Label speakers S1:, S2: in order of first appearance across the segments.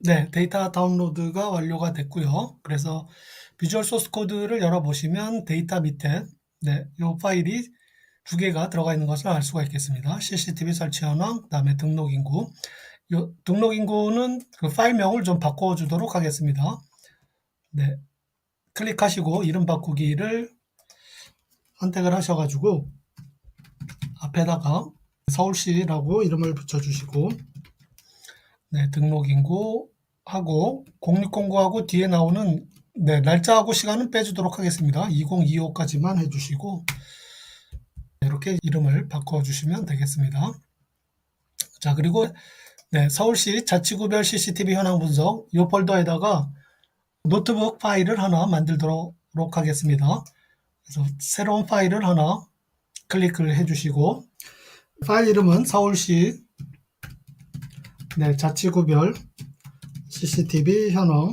S1: 네, 데이터 다운로드가 완료가 됐고요. 그래서 비주얼 소스 코드를 열어보시면 데이터 밑에 이 파일이 두 개가 들어가 있는 것을 알 수가 있겠습니다. CCTV 설치 현황, 그다음에 등록 인구. 요 등록 인구는 그 파일명을 좀 바꿔주도록 하겠습니다. 네, 클릭하시고 이름 바꾸기를 선택을 하셔가지고 앞에다가 서울시라고 이름을 붙여주시고 등록 인구하고 0609하고 뒤에 나오는 날짜하고 시간은 빼주도록 하겠습니다. 2025까지만 해주시고 이렇게 이름을 바꿔주시면 되겠습니다. 자, 그리고 서울시 자치구별 CCTV 현황 분석 이 폴더에다가 노트북 파일을 하나 만들도록 하겠습니다. 그래서 새로운 파일을 하나 클릭을 해주시고 파일 이름은 서울시 자치구별 CCTV 현황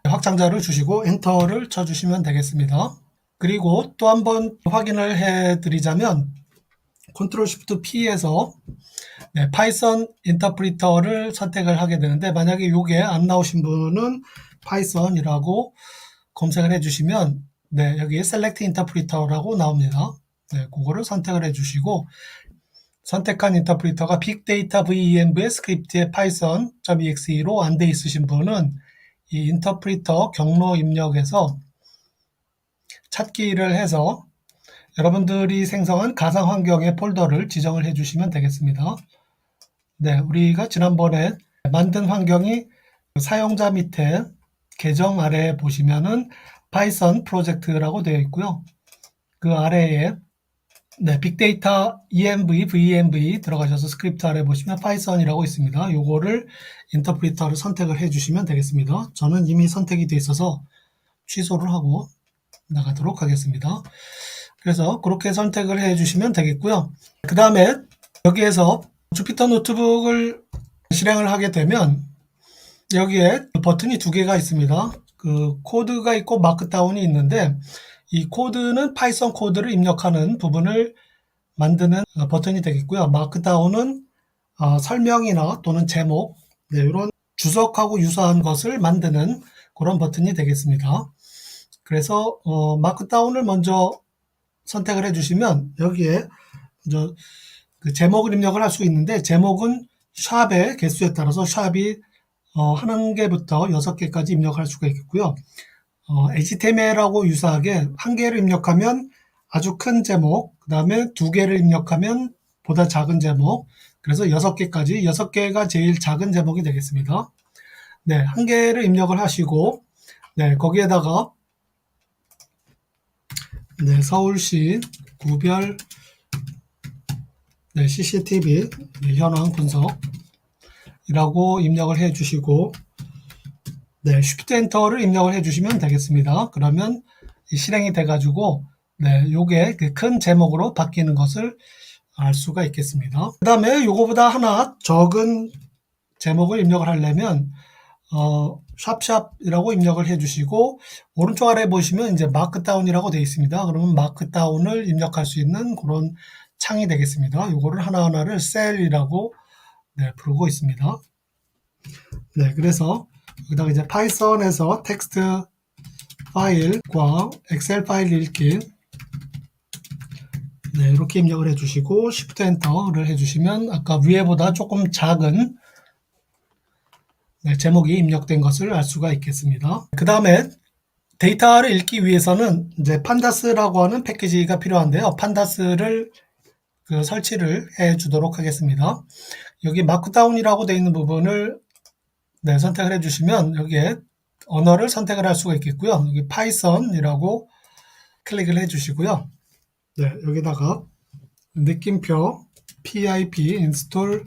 S1: 확장자를 주시고 엔터를 쳐주시면 되겠습니다. 그리고 또 한번 확인을 해드리자면 컨트롤 쉬프트 P에서 파이썬 인터프리터를 선택을 하게 되는데 만약에 이게 안 나오신 분은 파이썬이라고 검색을 해주시면 여기 셀렉트 인터프리터라고 나옵니다. 그거를 선택을 해주시고 선택한 인터프리터가 빅데이터 VENV 스크립트의 python.exe로 안 돼 있으신 분은 이 인터프리터 경로 입력에서 찾기를 해서 여러분들이 생성한 가상 환경의 폴더를 지정을 해주시면 되겠습니다. 우리가 지난번에 만든 환경이 사용자 밑에 계정 아래에 보시면은 파이썬 프로젝트라고 되어 있고요. 그 아래에 빅데이터 env, venv 들어가셔서 스크립트 아래 보시면 파이썬이라고 있습니다. 요거를 인터프리터를 선택을 해주시면 되겠습니다. 저는 이미 선택이 되어 있어서 취소를 하고 나가도록 하겠습니다. 그래서 그렇게 선택을 해주시면 되겠고요. 그 다음에 여기에서 주피터 노트북을 실행을 하게 되면 여기에 버튼이 두 개가 있습니다. 그 코드가 있고 마크다운이 있는데 이 코드는 파이썬 코드를 입력하는 부분을 만드는 버튼이 되겠고요. 마크다운은 설명이나 또는 제목 이런 주석하고 유사한 것을 만드는 그런 버튼이 되겠습니다. 그래서 마크다운을 먼저 선택을 해주시면 여기에 먼저 그 제목을 입력을 할 수 있는데 제목은 샵의 개수에 따라서 샵이 1개부터 6개까지 입력할 수가 있겠고요. HTML하고 유사하게 1개를 입력하면 아주 큰 제목, 그 다음에 2개를 입력하면 보다 작은 제목, 그래서 6개까지 6개가 제일 작은 제목이 되겠습니다. 1개를 입력을 하시고 거기에다가 서울시 구별 CCTV 현황 분석이라고 입력을 해 주시고 쉬프트 엔터를 입력을 해 주시면 되겠습니다. 그러면 실행이 돼 가지고 요게 큰 제목으로 바뀌는 것을 알 수가 있겠습니다. 그 다음에 요거보다 하나 적은 제목을 입력을 하려면 샵샵이라고 입력을 해 주시고 오른쪽 아래 보시면 이제 마크다운이라고 되어 있습니다. 그러면 마크다운을 입력할 수 있는 그런 창이 되겠습니다. 요거를 하나하나를 셀이라고 부르고 있습니다. 그래서 여기다가 이제 파이썬에서 텍스트 파일과 엑셀 파일 읽기 이렇게 입력을 해주시고 Shift 엔터를 해주시면 아까 위에보다 조금 작은 제목이 입력된 것을 알 수가 있겠습니다. 그 다음에 데이터를 읽기 위해서는 이제 판다스라고 하는 패키지가 필요한데요. 판다스를 설치를 해 주도록 하겠습니다. 여기 마크다운이라고 되어 있는 부분을 선택을 해 주시면 여기에 언어를 선택을 할 수가 있겠고요. 여기 파이썬이라고 클릭을 해 주시고요. 여기다가 느낌표 pip install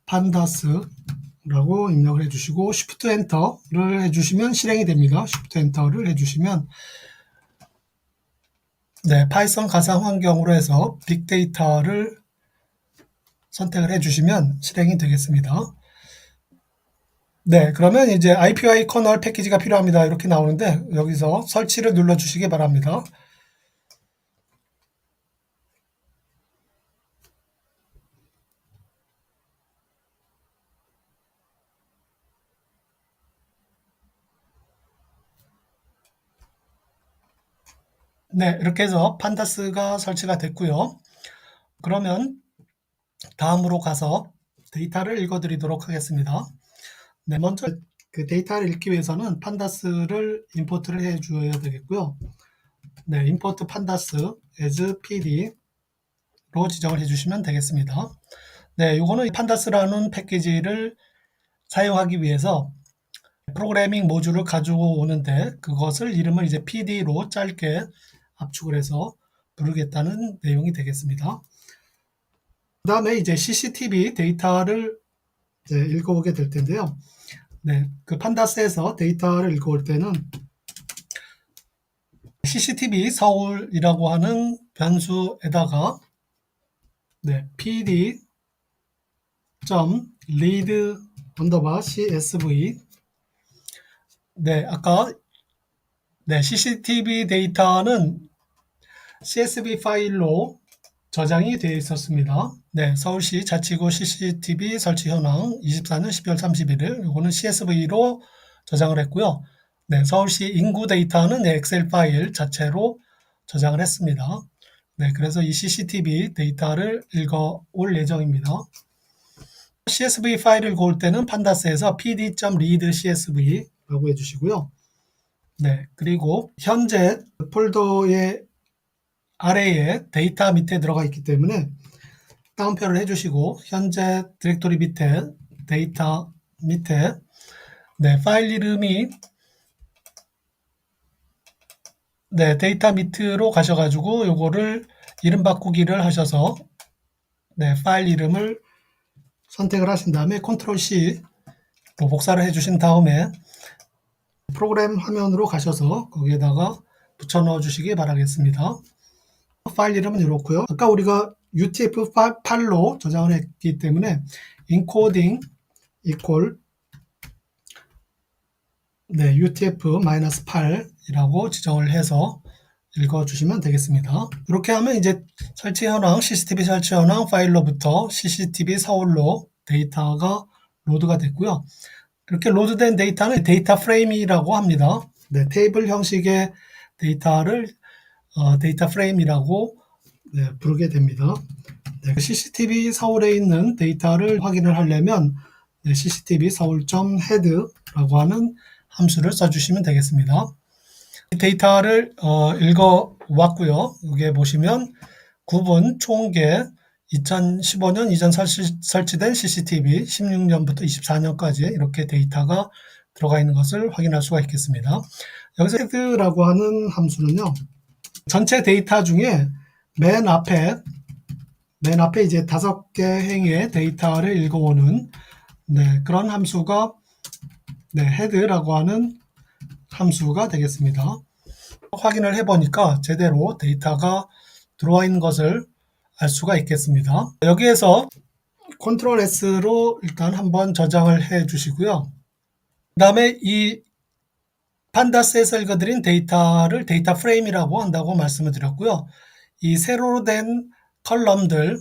S1: pandas 라고 입력을 해주시고 Shift 엔터를 해주시면 실행이 됩니다. Shift 엔터를 해주시면 파이썬 가상 환경으로 해서 빅데이터를 선택을 해주시면 실행이 되겠습니다. 그러면 이제 IPY 커널 패키지가 필요합니다. 이렇게 나오는데 여기서 설치를 눌러주시기 바랍니다. 네, 이렇게 해서 판다스가 설치가 됐고요. 그러면 다음으로 가서 데이터를 읽어드리도록 하겠습니다. 네, 먼저 그 데이터를 읽기 위해서는 판다스를 임포트를 해줘야 되겠고요. 네, import pandas as pd로 지정을 해주시면 되겠습니다. 네, 요거는 판다스라는 패키지를 사용하기 위해서 프로그래밍 모듈을 가지고 오는데 그것을 이름을 이제 pd로 짧게 압축을 해서 부르겠다는 내용이 되겠습니다. 그 다음에 이제 CCTV 데이터를 이제 읽어오게 될 텐데요. 네, 그 판다스에서 데이터를 읽어올 때는 CCTV 서울이라고 하는 변수에다가 네, pd.read_csv 네, 아까 네, CCTV 데이터는 CSV 파일로 저장이 되어 있었습니다. 네, 서울시 자치구 CCTV 설치 현황 24년 12월 31일 이거는 CSV로 저장을 했고요. 네, 서울시 인구 데이터는 엑셀 파일 자체로 저장을 했습니다. 네, 그래서 이 CCTV 데이터를 읽어 올 예정입니다. CSV 파일을 읽어올 때는 판다스에서 pd.read csv라고 해주시고요. 네, 그리고 현재 폴더의 아래에 데이터 밑에 들어가 있기 때문에 다운표를 해주시고 현재 디렉토리 밑에 데이터 밑에 네, 파일 이름이 네, 데이터 밑으로 가셔가지고 요거를 이름 바꾸기를 하셔서 네, 파일 이름을 선택을 하신 다음에 컨트롤 C로 복사를 해주신 다음에 프로그램 화면으로 가셔서 거기에다가 붙여 넣어 주시기 바라겠습니다. 파일 이름은 이렇고요. 아까 우리가 UTF-8로 저장을 했기 때문에 encoding equal 네, UTF-8이라고 지정을 해서 읽어주시면 되겠습니다. 이렇게 하면 이제 설치 현황, CCTV 설치 현황 파일로부터 CCTV 서울로 데이터가 로드가 됐고요. 이렇게 로드된 데이터는 데이터 프레임이라고 합니다. 네, 테이블 형식의 데이터를 데이터 프레임이라고 네, 부르게 됩니다. 네, CCTV 서울에 있는 데이터를 확인을 하려면 네, CCTV 서울.head라고 하는 함수를 써주시면 되겠습니다. 데이터를 읽어 왔고요. 여기에 보시면 구분 총계 2015년 이전 설치된 CCTV 16년부터 24년까지 이렇게 데이터가 들어가 있는 것을 확인할 수가 있겠습니다. 여기서 head라고 하는 함수는요. 전체 데이터 중에 맨 앞에 이제 5개 행의 데이터를 읽어오는 네, 그런 함수가 네, head라고 하는 함수가 되겠습니다. 확인을 해보니까 제대로 데이터가 들어와 있는 것을 알 수가 있겠습니다. 여기에서 컨트롤 S로 일단 한번 저장을 해 주시고요. 그 다음에 이 판다스에서 읽어드린 데이터를 데이터 프레임이라고 한다고 말씀을 드렸고요. 이 세로로 된 컬럼들을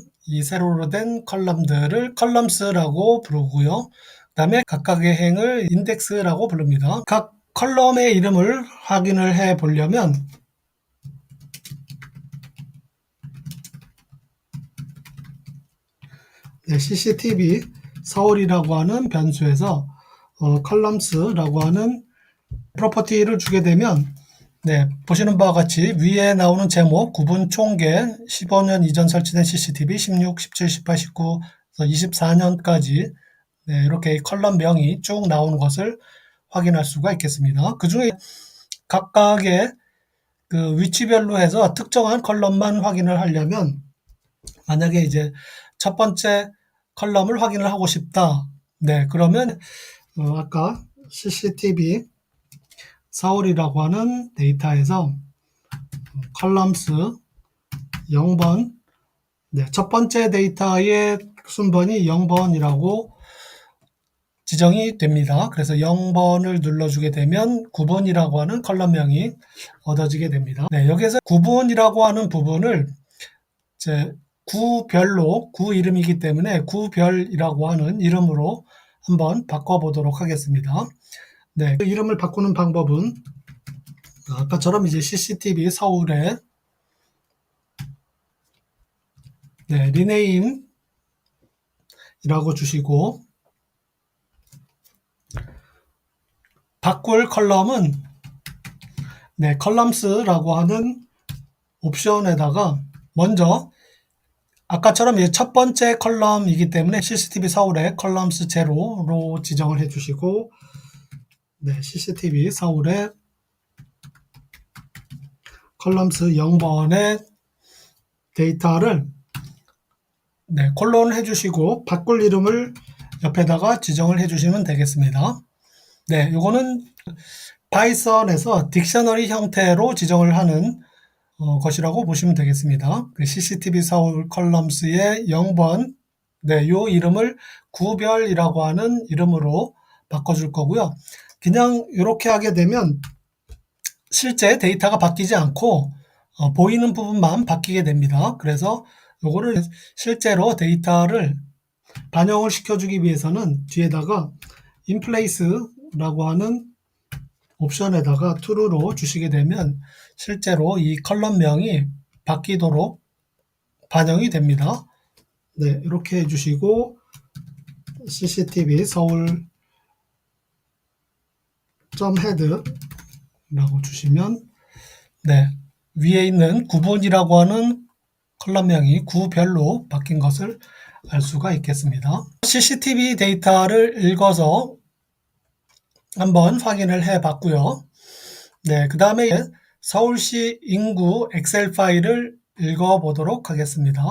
S1: 컬럼스라고 부르고요. 그 다음에 각각의 행을 인덱스라고 부릅니다. 각 컬럼의 이름을 확인을 해 보려면 네, CCTV 서울이라고 하는 변수에서 컬럼스라고 하는 프로퍼티를 주게 되면 네, 보시는 바와 같이 위에 나오는 제목 구분 총계 15년 이전 설치된 CCTV 16, 17, 18, 19, 24년까지 네, 이렇게 컬럼명이 쭉 나오는 것을 확인할 수가 있겠습니다. 그 중에 각각의 그 위치별로 해서 특정한 컬럼만 확인을 하려면 만약에 이제 첫 번째 컬럼을 확인을 하고 싶다. 네, 그러면 아까 CCTV 서울이라고 하는 데이터에서 컬럼스 0번 네, 첫 번째 데이터의 순번이 0번이라고 지정이 됩니다. 그래서 0번을 눌러주게 되면 9번이라고 하는 컬럼명이 얻어지게 됩니다. 네, 여기서 9번이라고 하는 부분을 이제 구별로 구 이름이기 때문에 구별이라고 하는 이름으로 한번 바꿔보도록 하겠습니다. 네, 그 이름을 바꾸는 방법은 아까처럼 이제 CCTV 서울에 네, 리네임이라고 주시고 바꿀 컬럼은 네, 컬럼스라고 하는 옵션에다가 먼저 아까처럼 첫 번째 컬럼이기 때문에 CCTV 서울의 컬럼스 제로로 지정을 해주시고 네, CCTV 서울의 컬럼스 0번의 데이터를 네, 콜론 해주시고 바꿀 이름을 옆에다가 지정을 해주시면 되겠습니다. 네, 요거는 파이썬에서 딕셔너리 형태로 지정을 하는 것이라고 보시면 되겠습니다. 그 CCTV 서울 컬럼스의 0번 네, 요 이름을 구별이라고 하는 이름으로 바꿔줄 거고요. 그냥 이렇게 하게 되면 실제 데이터가 바뀌지 않고 보이는 부분만 바뀌게 됩니다. 그래서 요거를 실제로 데이터를 반영을 시켜주기 위해서는 뒤에다가 inplace라고 하는 옵션에다가 true로 주시게 되면 실제로 이 컬럼명이 바뀌도록 반영이 됩니다. 네, 이렇게 해주시고 CCTV 서울 .head라고 주시면 네, 위에 있는 구분이라고 하는 컬럼명이 구별로 바뀐 것을 알 수가 있겠습니다. CCTV 데이터를 읽어서 한번 확인을 해 봤고요. 네, 그 다음에 서울시 인구 엑셀 파일을 읽어 보도록 하겠습니다.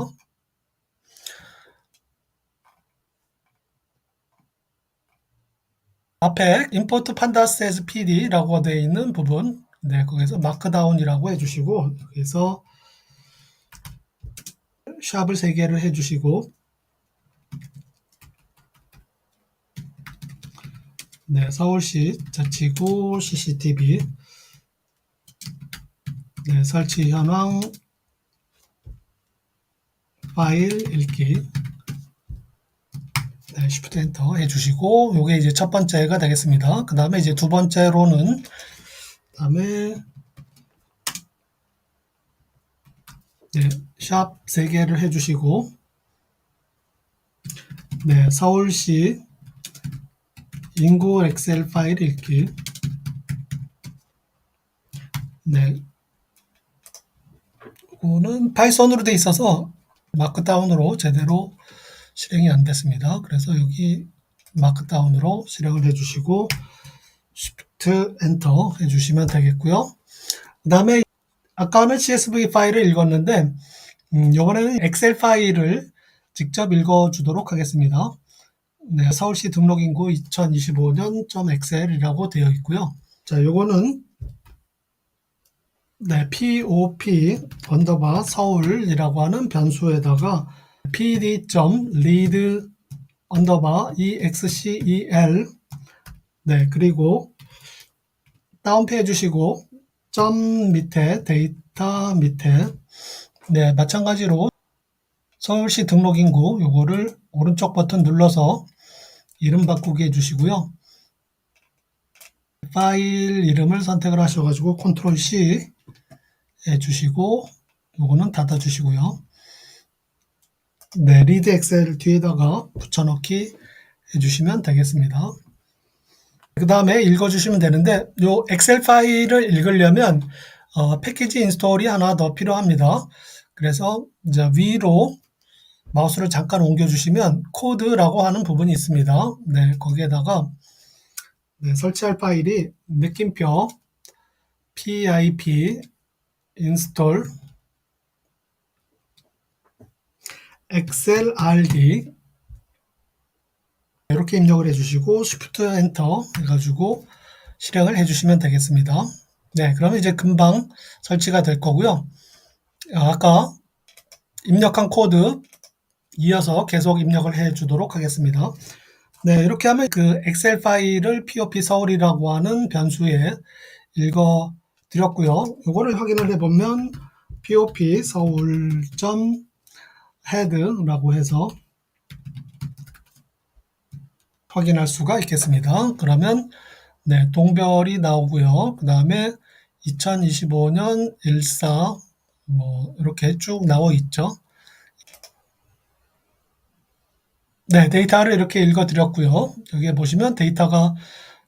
S1: 앞에 import pandas as pd라고 되어 있는 부분, 네, 거기서 마크다운이라고 해주시고 여기서 샵을 3개를 해주시고 네, 서울시 자치구 CCTV 네, 설치 현황 파일 읽기 네, Shift 엔터 해주시고 요게 이제 첫 번째가 되겠습니다. 그 다음에 이제 두 번째로는 다음에 네, 샵 3개를 해주시고 네, 서울시 인구 엑셀 파일 읽기 네, 이거는 파이썬으로 되어 있어서 마크다운으로 제대로 실행이 안 됐습니다. 그래서 여기 마크다운으로 실행을 해주시고 Shift 엔터 해주시면 되겠고요. 그 다음에 아까는 CSV 파일을 읽었는데 이번에는 엑셀 파일을 직접 읽어주도록 하겠습니다. 네, 서울시 등록인구 2025년 .excel이라고 되어 있고요. 자, 요거는 네, pop 언더바 서울이라고 하는 변수에다가 pd.read 언더바 excel 네, 그리고 다운표 해주시고 점 밑에 데이터 밑에 네, 마찬가지로 서울시 등록인구 요거를 오른쪽 버튼 눌러서 이름 바꾸기 해주시고요. 파일 이름을 선택을 하셔가지고 컨트롤 C 해주시고 요거는 닫아주시고요. 네, 리드 엑셀 뒤에다가 붙여넣기 해주시면 되겠습니다. 그 다음에 읽어주시면 되는데 요 엑셀 파일을 읽으려면 패키지 인스톨이 하나 더 필요합니다. 그래서 이제 위로 마우스를 잠깐 옮겨주시면 코드라고 하는 부분이 있습니다. 네, 거기에다가 네, 설치할 파일이 느낌표 pip install xlrd 이렇게 입력을 해주시고 Shift 엔터 해가지고 실행을 해주시면 되겠습니다. 네, 그러면 이제 금방 설치가 될 거고요. 아까 입력한 코드 이어서 계속 입력을 해 주도록 하겠습니다. 네, 이렇게 하면 그 엑셀 파일을 pop 서울이라고 하는 변수에 읽어 드렸고요. 이거를 확인을 해보면 pop 서울.head라고 해서 확인할 수가 있겠습니다. 그러면 네, 동별이 나오고요. 그 다음에 2025년 14 뭐 이렇게 쭉 나와 있죠. 네, 데이터를 이렇게 읽어드렸고요. 여기에 보시면 데이터가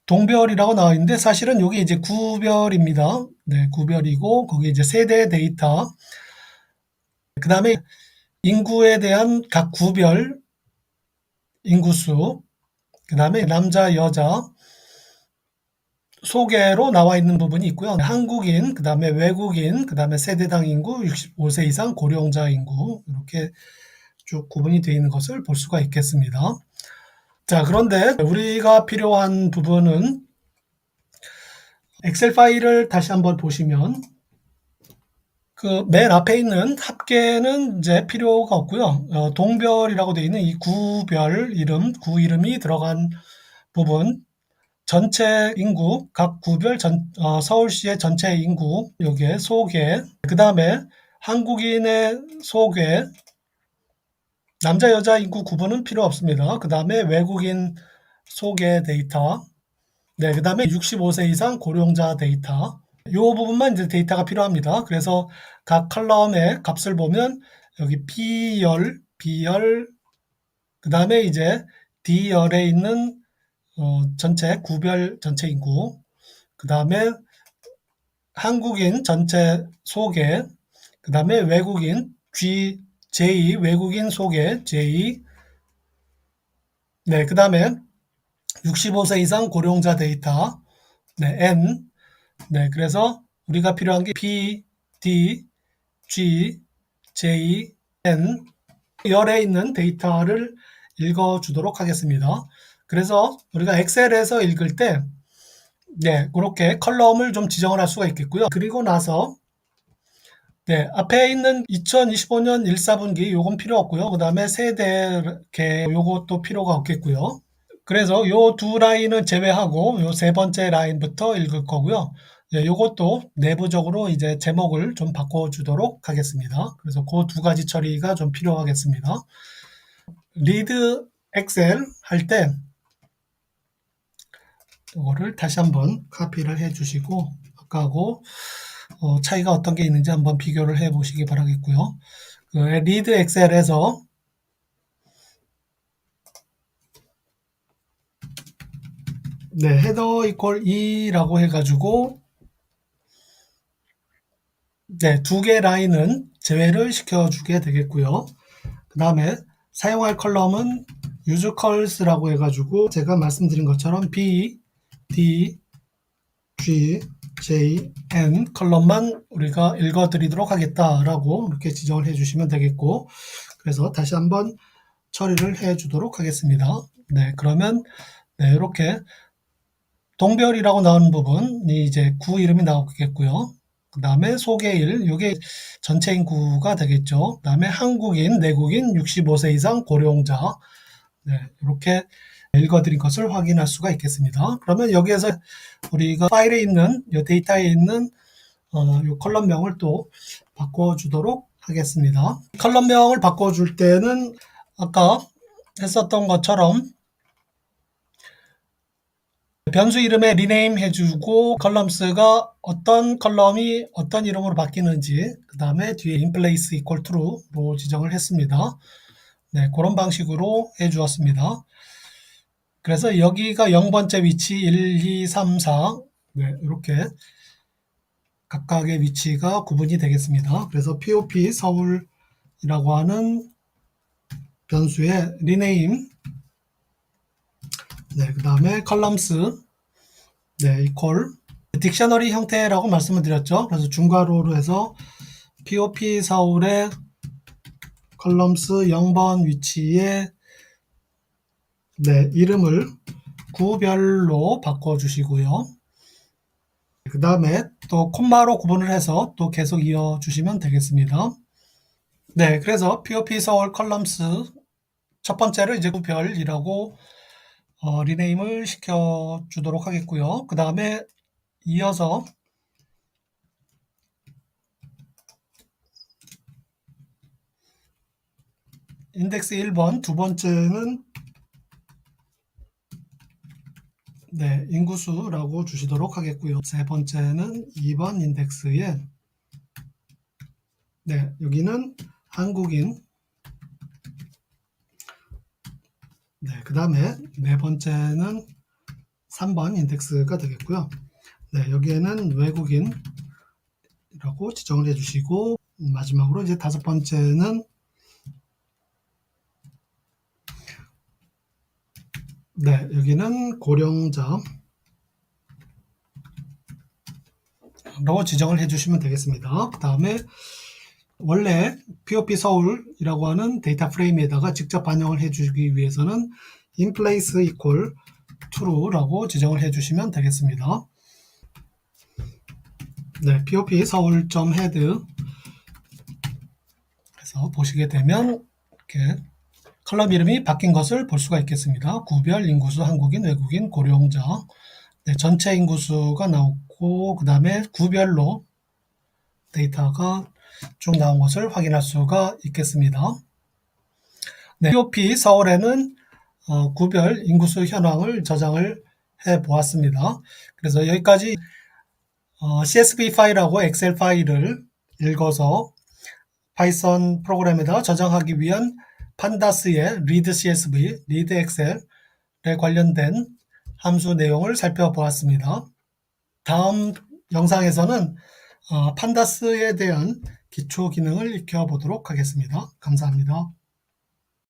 S1: 동별이라고 나와 있는데 사실은 여기 이제 구별입니다. 네, 구별이고 거기 이제 세대 데이터, 그 다음에 인구에 대한 각 구별 인구수, 그 다음에 남자, 여자 소개로 나와 있는 부분이 있고요. 한국인, 그 다음에 외국인, 그 다음에 세대당 인구, 65세 이상 고령자 인구 이렇게 쭉 구분이 되어 있는 것을 볼 수가 있겠습니다. 자, 그런데 우리가 필요한 부분은 엑셀 파일을 다시 한번 보시면 그 맨 앞에 있는 합계는 이제 필요가 없고요. 동별이라고 되어 있는 이 구별 이름, 구 이름이 들어간 부분, 전체 인구, 각 구별 서울시의 전체 인구, 여기에 소개, 그 다음에 한국인의 소개, 남자, 여자 인구 구분은 필요 없습니다. 그 다음에 외국인 소개 데이터, 네, 그 다음에 65세 이상 고령자 데이터, 이 부분만 이제 데이터가 필요합니다. 그래서 각 컬럼의 값을 보면 여기 B열, B열, 그 다음에 이제 D열에 있는 전체 구별 전체 인구, 그 다음에 한국인 전체 소개, 그 다음에 외국인 J 외국인 소개 J, 네, 그 다음에 65세 이상 고령자 데이터, 네, N, 네, 그래서 우리가 필요한 게 P, D, G, J, N 열에 있는 데이터를 읽어주도록 하겠습니다. 그래서 우리가 엑셀에서 읽을 때 네, 그렇게 컬럼을 좀 지정을 할 수가 있겠고요. 그리고 나서 네, 앞에 있는 2025년 1, 4분기 요건 필요 없고요. 그 다음에 세대계 요것도 필요가 없겠고요. 그래서 요 두 라인은 제외하고 요 세 번째 라인부터 읽을 거고요. 네, 요것도 내부적으로 이제 제목을 좀 바꿔주도록 하겠습니다. 그래서 그 두 가지 처리가 좀 필요하겠습니다. 리드 엑셀 할 때 이거를 다시 한번 카피를 해주시고 아까하고 차이가 어떤 게 있는지 한번 비교를 해 보시기 바라겠고요. 그 리드 엑셀에서 네, 헤더 이퀄 2라고 해가지고 네, 두 개 라인은 제외를 시켜주게 되겠고요. 그 다음에 사용할 컬럼은 use cols라고 해가지고 제가 말씀드린 것처럼 B, D, G, J, N 컬럼만 우리가 읽어드리도록 하겠다라고 이렇게 지정을 해주시면 되겠고, 그래서 다시 한번 처리를 해주도록 하겠습니다. 네, 그러면 네, 이렇게 동별이라고 나오는 부분이 이제 구 이름이 나오겠고요. 그 다음에 소개일, 이게 전체 인구가 되겠죠. 그 다음에 한국인, 내국인, 65세 이상 고령자, 네, 이렇게 읽어드린 것을 확인할 수가 있겠습니다. 그러면 여기에서 우리가 파일에 있는, 이 데이터에 있는 이 컬럼명을 또 바꿔주도록 하겠습니다. 컬럼명을 바꿔줄 때는 아까 했었던 것처럼 변수 이름에 리네임 해주고 컬럼스가 어떤 컬럼이 어떤 이름으로 바뀌는지 그 다음에 뒤에 inplace equal to로 지정을 했습니다. 네, 그런 방식으로 해 주었습니다. 그래서 여기가 0번째 위치 1, 2, 3, 4 네, 이렇게 각각의 위치가 구분이 되겠습니다. 그래서 pop 서울이라고 하는 변수의 리네임 네, 그 다음에 컬럼스 네, 이퀄 딕셔너리 형태라고 말씀을 드렸죠. 그래서 중괄호로 해서 pop 서울의 컬럼스 0번 위치에 네, 이름을 구별로 바꿔주시고요. 그 다음에 또 콤마로 구분을 해서 또 계속 이어주시면 되겠습니다. 네, 그래서 pop 서울 컬럼스 첫 번째를 이제 구별이라고 리네임을 시켜주도록 하겠고요. 그 다음에 이어서 인덱스 1번 두 번째는 네, 인구수라고 주시도록 하겠고요. 세 번째는 2번 인덱스에 네, 여기는 한국인 네, 그 다음에 네 번째는 3번 인덱스가 되겠고요. 네, 여기에는 외국인이라고 지정을 해주시고, 마지막으로 이제 다섯 번째는 네, 여기는 고령자로 지정을 해주시면 되겠습니다. 그 다음에 원래 POP 서울이라고 하는 데이터 프레임에다가 직접 반영을 해주기 위해서는 inplace equal true라고 지정을 해주시면 되겠습니다. 네, POP 서울.head 그래서 보시게 되면 이렇게 컬럼 이름이 바뀐 것을 볼 수가 있겠습니다. 구별, 인구수, 한국인, 외국인, 고령자. 네, 전체 인구수가 나오고 그 다음에 구별로 데이터가 쭉 나온 것을 확인할 수가 있겠습니다. 네, POP 서울에는 구별 인구수 현황을 저장을 해 보았습니다. 그래서 여기까지 CSV 파일하고 엑셀 파일을 읽어서 파이썬 프로그램에다 저장하기 위한 판다스의 read CSV, read 엑셀에 관련된 함수 내용을 살펴보았습니다. 다음 영상에서는 판다스에 대한 기초 기능을 익혀보도록 하겠습니다. 감사합니다.